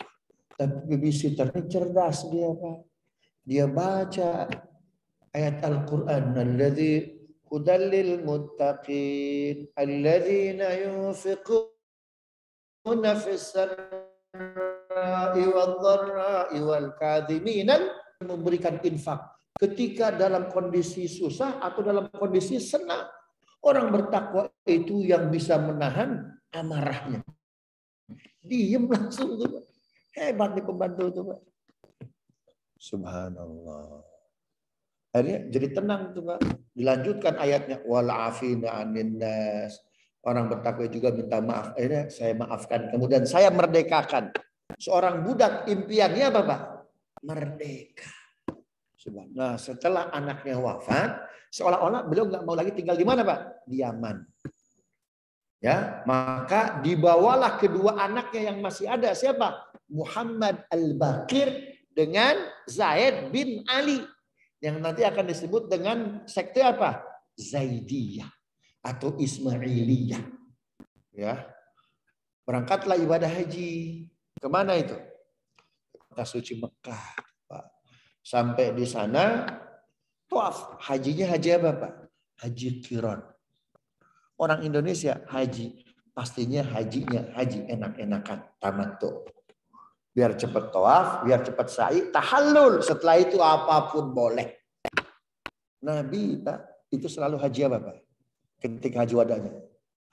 Tapi babysitter ini cerdas dia Pak. Dia baca ayat Al-Quran. Alladzi hudallil muttaqin. Alladzina yunfiquna fis sarra'i wal dharra'i wal kadhiminan, memberikan infak ketika dalam kondisi susah atau dalam kondisi senang. Orang bertakwa itu yang bisa menahan amarahnya. Diem langsung tuh Pak. Hebat nih pembantu itu Pak. Subhanallah. Akhirnya jadi tenang tuh Pak. Dilanjutkan ayatnya. Wal afina anin nas. Orang bertakwa juga minta maaf. Akhirnya saya maafkan. Kemudian saya merdekakan. Seorang budak impiannya apa Pak? Merdeka. Nah setelah anaknya wafat. Seolah-olah beliau nggak mau lagi tinggal di mana Pak? Di Yaman. Ya, maka dibawalah kedua anaknya yang masih ada. Siapa? Muhammad Al-Baqir dengan Zaid bin Ali. Yang nanti akan disebut dengan sekte apa? Zaidiyah atau Ismailiyah. Ya. Berangkatlah ibadah haji. Kemana itu? Kota suci Mekah. Pak. Sampai di sana, tawaf. Hajinya haji apa Pak? Haji Qiran. Orang Indonesia haji, pastinya hajinya haji enak-enakan, tamattu. Biar cepat tawaf, biar cepat sa'i, tahallul. Setelah itu apapun boleh. Nabi Pak, itu selalu haji apa Pak? Ketika haji wadanya.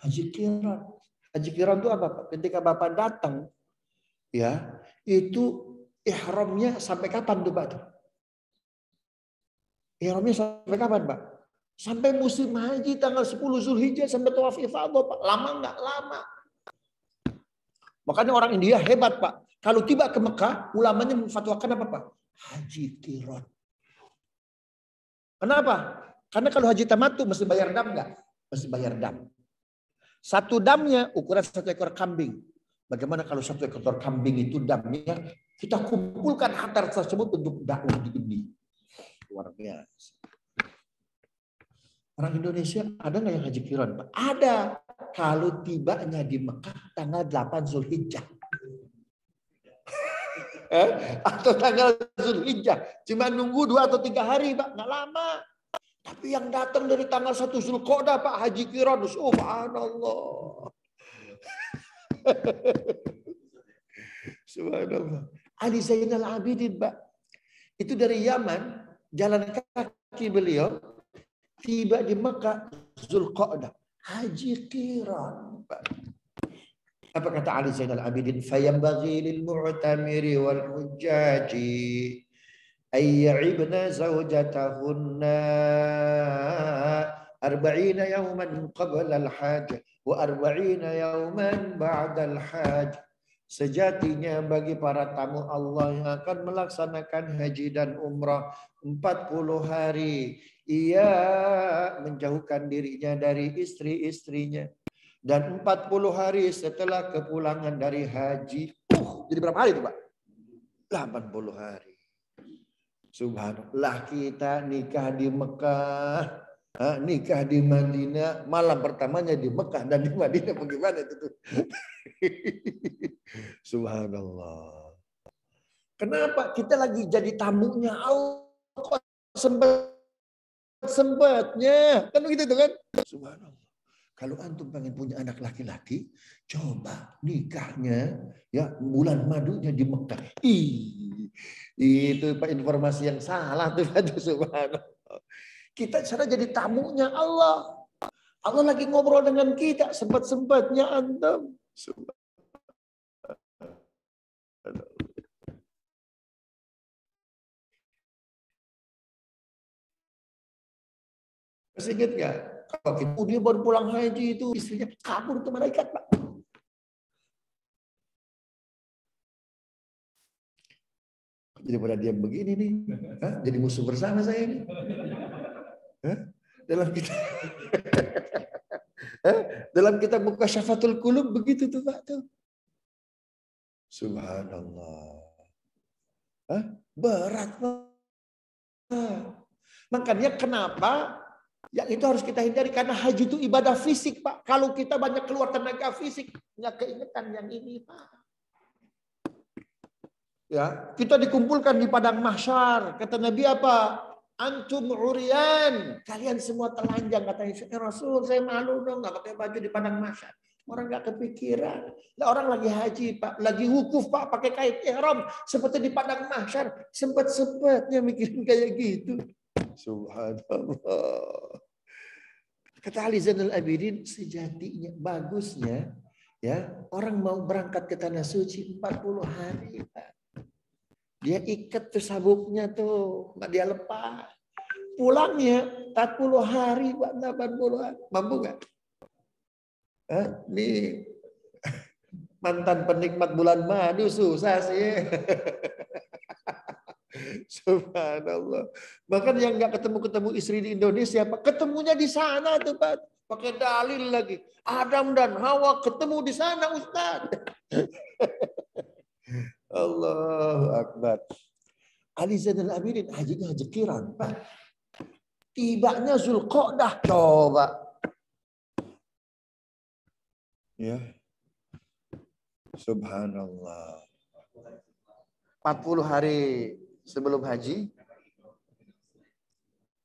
Haji Qiran. Haji Qiran itu apa Pak? Ketika Bapak datang, ya itu ihramnya sampai kapan tuh Pak? Ihramnya sampai kapan Pak? Sampai musim haji tanggal 10 Zulhijjah sampai tawaf ifadah Pak. Lama nggak? Lama. Makanya orang India hebat Pak. Kalau tiba ke Mekah, ulamanya memfatwakan apa Pak? Haji Qiran. Kenapa? Karena kalau haji tamattu mesti bayar dam nggak? Mesti bayar dam. Satu damnya ukuran 1 ekor kambing. Bagaimana kalau 1 ekor kambing itu damnya kita kumpulkan harta tersebut untuk dakwah di India. Luar biasa. Orang Indonesia ada nggak yang haji Qiran? Ada. Kalau tibanya di Mekah tanggal 8 Zulhijjah. Atau tanggal Zulhijjah. Cuma nunggu 2 atau 3 hari Pak. Nggak lama. Tapi yang datang dari tanggal 1 Zulqa'dah Pak haji Qiran. Subhanallah. Subhanallah. Ali Zainal Abidin Pak. Itu dari Yaman. Jalan kaki beliau. Tiba di Mekah Zulqa'dah haji Qiran. Apa kata Ali Zainal Abidin? Fayambaghi lil mu'tamiri wal hujjaji ay ya'ibna zawjatahunna 40 yawman qabla al-hajj wa 40 yawman ba'da al-hajj. Sejatinya bagi para tamu Allah yang akan melaksanakan haji dan umrah 40 hari ia menjauhkan dirinya dari istri-istrinya. Dan 40 hari setelah kepulangan dari haji. Jadi berapa hari itu Pak? 80 hari. Subhanallah, kita nikah di Mekah. Nikah di Madinah. Malam pertamanya di Mekah dan di Madinah. Bagaimana itu tuh? Subhanallah. Kenapa? Kita lagi jadi tamunya Allah. Kok sempatnya kan begitu kan? Subhanallah. Kalau antum pengen punya anak laki-laki, coba nikahnya ya bulan madunya di Mekah. Itu Pak informasi yang salah tuh Subhanallah. Kita cara jadi tamunya Allah. Allah lagi ngobrol dengan kita sempat-sempatnya antum. Subhanallah. Masih ingat nggak? Kalau dia baru pulang haji itu istrinya kabur ke malaikat, Pak. Jadi pada diam begini nih, jadi musuh bersama saya ini. Dalam kita, dalam kitab Mukasyfatul Qulub begitu tuh Pak tuh. Subhanallah. Berat Pak. Makanya kenapa yang itu harus kita hindari, karena haji itu ibadah fisik Pak. Kalau kita banyak keluar tenaga fisik, nggak keingetan yang ini Pak. Ya, kita dikumpulkan di padang mahsyar. Kata Nabi apa? Antum urian. Kalian semua telanjang. Kata Rasul, saya malu dong nggak pakai baju di padang mahsyar. Orang nggak kepikiran. Nah, orang lagi haji Pak, lagi wukuf Pak, pakai kain ihram seperti di padang mahsyar. Sempet-sempetnya mikirin kayak gitu. Subhanallah. Kata Ali Zainal Abidin, sejatinya bagusnya ya orang mau berangkat ke tanah suci 40 hari Pak. Dia ikat tuh sabuknya tuh, nggak dia lepas. Pulangnya 40 hari, 80 hari. Mampu nggak? Nih mantan penikmat bulan madu susah sih. Subhanallah. Bahkan yang nggak ketemu istri di Indonesia, Pak, ketemunya di sana tuh Pak. Pakai dalil lagi. Adam dan Hawa ketemu di sana Ustaz. Allahu Akbar. Ali Zainal Abidin hajinya haji qiran, Pak. Tibanya Zulqa'dah, coba. Ya. Subhanallah. 40 hari sebelum haji.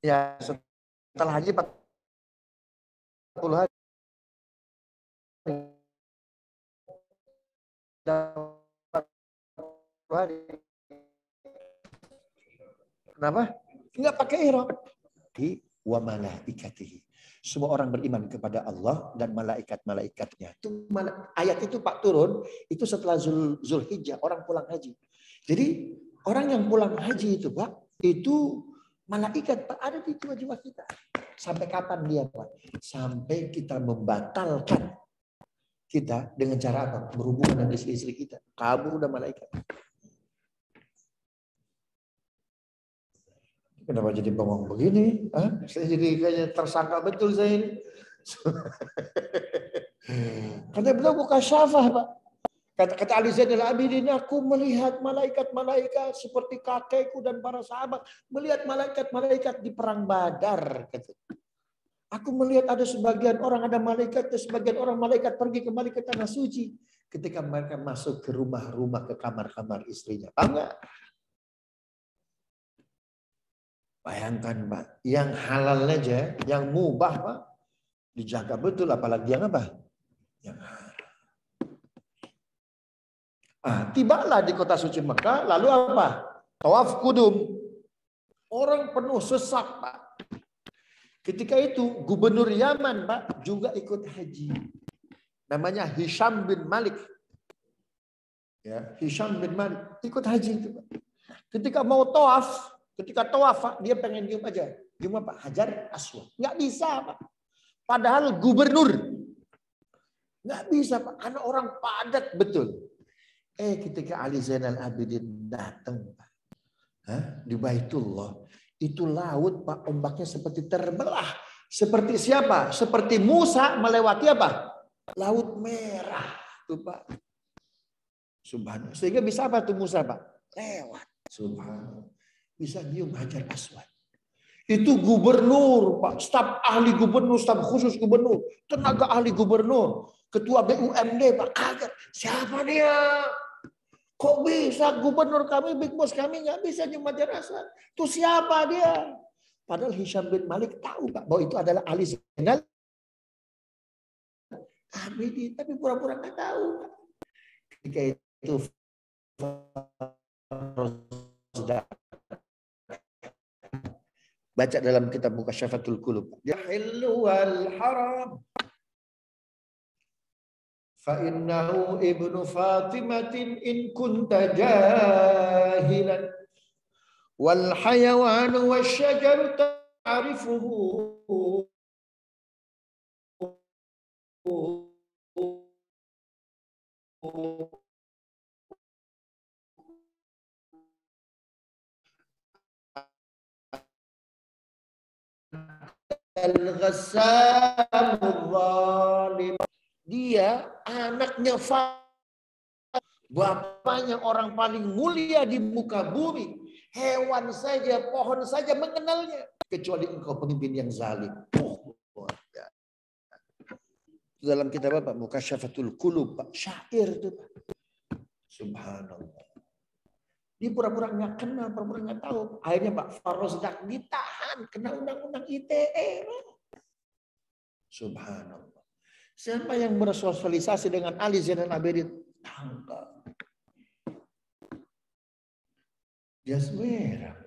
Ya, setelah haji 40 hari. Kenapa? Enggak pakai ihram. Wa malaikatihi. Semua orang beriman kepada Allah dan malaikat-malaikatnya. Itu ayat itu Pak turun itu setelah Zulhijjah, orang pulang haji. Jadi orang yang pulang haji itu Pak, itu malaikat Pak ada di jiwa-jiwa kita. Sampai kapan dia Pak? Sampai kita membatalkan kita dengan cara apa? Berhubungan dengan istri-istri kita. Kabur udah malaikat. Kenapa jadi bengong begini? Saya jadi kayaknya tersangka betul saya ini. Karena beliau bukan syafah Pak. Kata Ali Zainal Abidin, aku melihat malaikat-malaikat seperti kakekku dan para sahabat. Melihat malaikat-malaikat di perang Badar. Aku melihat ada sebagian orang, ada malaikat, sebagian orang malaikat pergi kembali ke tanah suci. Ketika mereka masuk ke rumah-rumah, ke kamar-kamar istrinya. Paham nggak? Bayangkan Pak, yang halal aja, yang mubah Pak, dijaga betul, apalagi yang apa? Yang haram. Tibalah di kota suci Mekah, lalu apa? Tawaf kudum. Orang penuh sesak Pak. Ketika itu gubernur Yaman Pak juga ikut haji. Namanya Hisham bin Malik. Ya, Hisham bin Malik ikut haji itu Pak. Ketika mau tawaf, ketika tawaf dia pengen nyium aja. Nyium apa? Hajar Aswad. Nggak bisa Pak. Padahal gubernur. Nggak bisa Pak. Karena orang padat betul. Ketika Ali Zainal Abidin datang Pak. Di Baitullah. Itu laut Pak. Ombaknya seperti terbelah. Seperti siapa? Seperti Musa melewati apa? Laut Merah. Tuh Pak. Subhanallah. Sehingga bisa apa tuh Musa Pak? Lewat. Subhanallah. Bisa nyium Hajar Aswad. Itu gubernur, Pak, staf ahli gubernur, staf khusus gubernur, tenaga ahli gubernur, ketua BUMD, Pak, kaget. Siapa dia? Kok bisa gubernur kami, big boss kami nggak bisa nyium Hajar Aswad? Itu siapa dia? Padahal Hisham bin Malik tahu Pak bahwa itu adalah Ali Zainal Abidin, tapi pura-pura nggak tahu. Ketika itu baca dalam kitab Mukasyfatul Qulub. Yahillu wal haram. Fa innahu ibnu Fatimatin in kunta jahilan. Wal hayawanu wasyajaru arifuhu al-ghassamul zalim. Dia anaknya bapaknya orang paling mulia di muka bumi. Hewan saja, pohon saja mengenalnya. Kecuali engkau pemimpin yang zalim. Dalam kitab apa? Mukasyafatul Qulub, Pak. Syair itu, Pak. Subhanallah. Dia pura-pura nggak kenal, pura-pura nggak tahu. Akhirnya Pak Farosdak ditahan, kena undang-undang ITE. Subhanallah. Siapa yang bersosialisasi dengan Ali Zainal Abidin? Tangkap. Jas merah.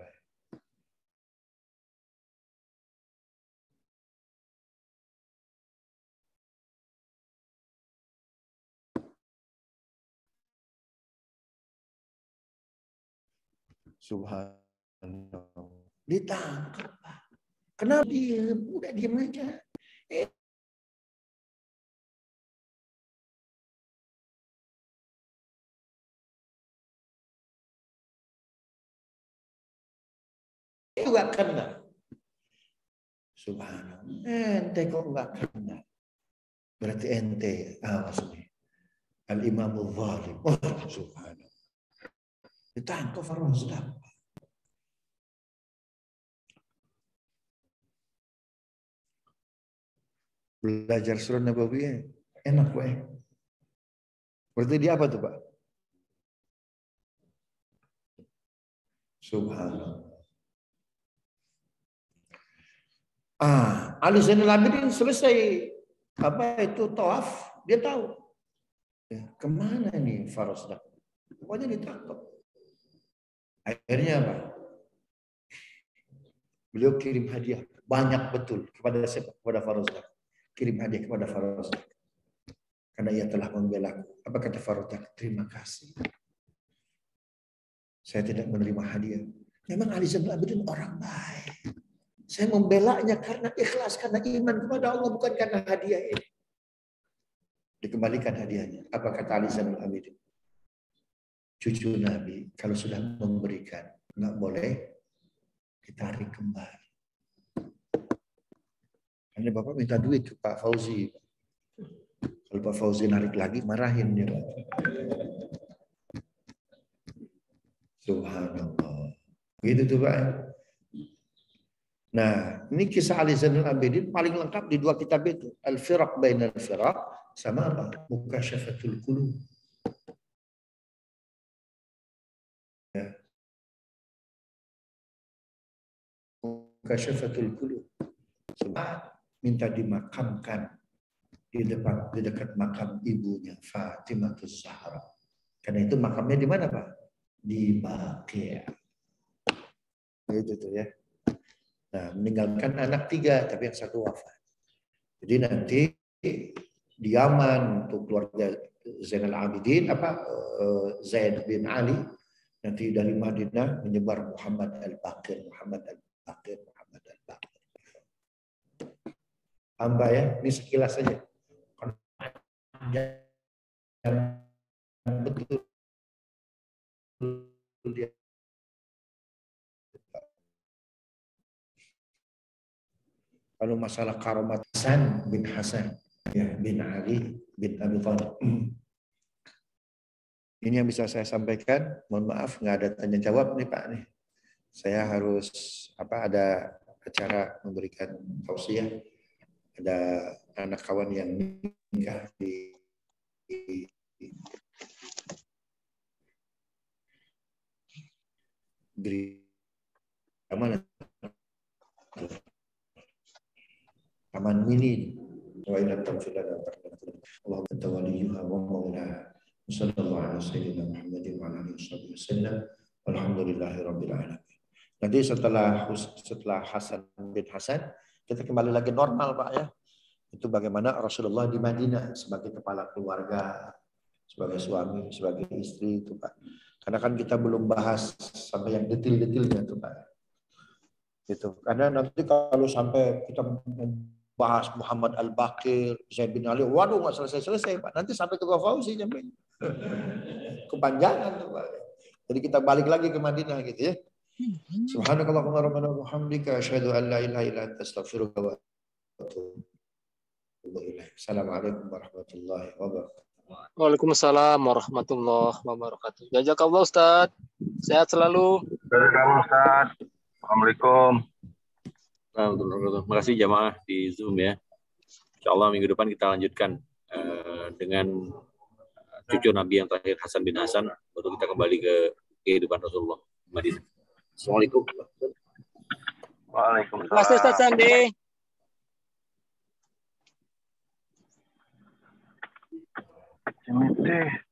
Subhanallah. Ditangkap, Pak. Kenapa diem? Udah diem aja. Juga kena. Subhanallah. Ente kok enggak kena? Berarti ente, maksudnya al-imamul zalim. Oh, subhanallah. Ditangkap Farosdak. Belajar surah Nabawiyah enak, Pak. Berarti dia apa tuh, Pak? Subhanallah. Ali Zainal Abidin selesai apa itu tawaf, dia tahu. Ya, kemana nih Farosdak? Pokoknya ditangkap. Akhirnya apa? Beliau kirim hadiah banyak betul kepada siapa? Kepada Farosdak. Kirim hadiah kepada Farosdak. Karena ia telah membela. Apa kata Farosdak? Terima kasih. Saya tidak menerima hadiah. Memang Ali Zainal Abidin orang baik. Saya membelanya karena ikhlas, karena iman kepada Allah, bukan karena hadiah ini. Dikembalikan hadiahnya. Apa kata Ali Zainal Abidin? Cucu Nabi kalau sudah memberikan, nggak boleh ditarik kembali. Karena Bapak minta duit ke Pak Fauzi. Kalau Pak Fauzi narik lagi, marahin dia. Subhanallah. Gitu tuh, Pak. Nah, ini kisah Ali Zainal Abidin paling lengkap di dua kitab itu. Al-Firaq Bainal Firaq sama apa? Mukasyafatul Qulub. Ya. Mukasyafatul Qulub. Minta dimakamkan di dekat makam ibunya Fatimah Zahra. Karena itu makamnya di mana, Pak? Di Baqi'. Itu tuh ya. Nah, meninggalkan anak 3, tapi yang 1 wafat. Jadi nanti di Yaman untuk keluarga Zainal Abidin, Zaid bin Ali, nanti dari Madinah menyebar Muhammad al-Baqir, Muhammad al-Baqir, Muhammad al-Baqir. Hamba ya, ini sekilas saja. Betul dia. Kalau masalah karomat Hasan bin Hasan, ya, bin Ali bin Abi Thalib. Ini yang bisa saya sampaikan. Mohon maaf nggak ada tanya jawab nih Pak nih. Saya harus ada acara memberikan tausiah. Ada anak kawan yang nikah di mana? Taman Mini. Wa ila tawfiqana Allahu tawaliyuha wa maulaha. Sallallahu alaihi wasallam Muhammadin wa alihi wasallam. Alhamdulillahirabbil alamin. Nanti setelah Hasan bin Hasan kita kembali lagi normal, Pak ya. Itu bagaimana Rasulullah di Madinah sebagai kepala keluarga, sebagai suami, sebagai istri itu, Pak. Karena kan kita belum bahas sampai yang detail-detailnya tuh, Pak. Gitu. Karena nanti kalau sampai kita bahas Muhammad Al-Baqir, Zaid bin Ali, waduh nggak selesai-selesai Pak. Nanti sampai ke Fauzi sampai kepanjangan tuh Pak. Jadi kita balik lagi ke Madinah gitu ya. Subhanakallahumma rabbana wa bihamdika asyhadu an la ilaha illa anta astaghfiruka wa atubu ilaik. Assalamualaikum warahmatullahi wabarakatuh. Waalaikumsalam warahmatullahi wabarakatuh. Jazakallah Ustaz. Sehat selalu. Jazakallah Ustaz. Assalamualaikum. Terima kasih jamaah di Zoom ya. Insyaallah minggu depan kita lanjutkan dengan cucu Nabi yang terakhir Hasan bin Hasan, baru kita kembali ke kehidupan Rasulullah Madinah. Assalamualaikum. Waalaikumsalam. Terima kasih Ustaz Sandi. Cemete.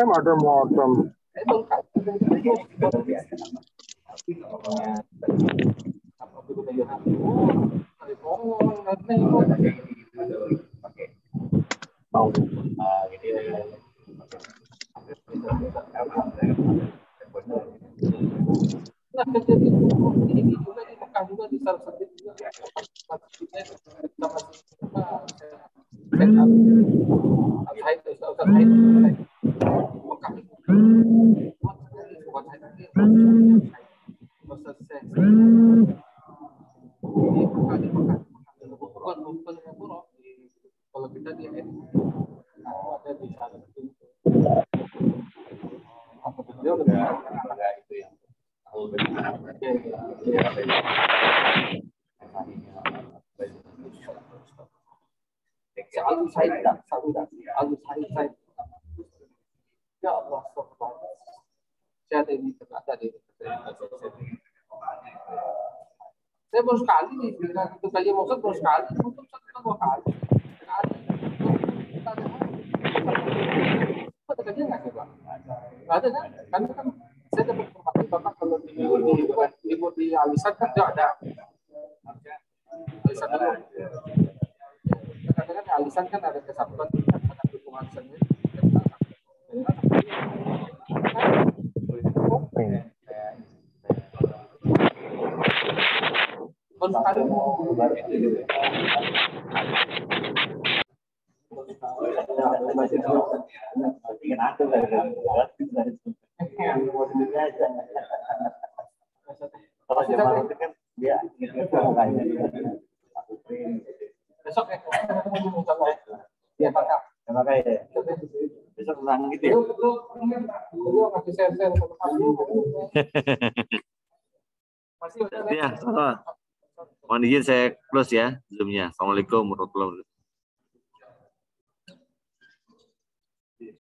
Macam. Saya baru sekali nih, itu saja maksud baru sekali, untuk satu 2 kali. Ada kerja nggak sih Pak? Nggak ada kan? Karena kan saya dapat informasi Bapak kalau libur di Alisan kan nggak ada. Alisan dulu. Kadang-kadang Alisan kan ada kesatuan, ada dukungan sendiri. Besok ya Pak. Terima kasih. Besok ulang gitu ya. Lu kasih share Ya, mohon izin saya close ya Zoom-nya. Assalamualaikum warahmatullahi wabarakatuh.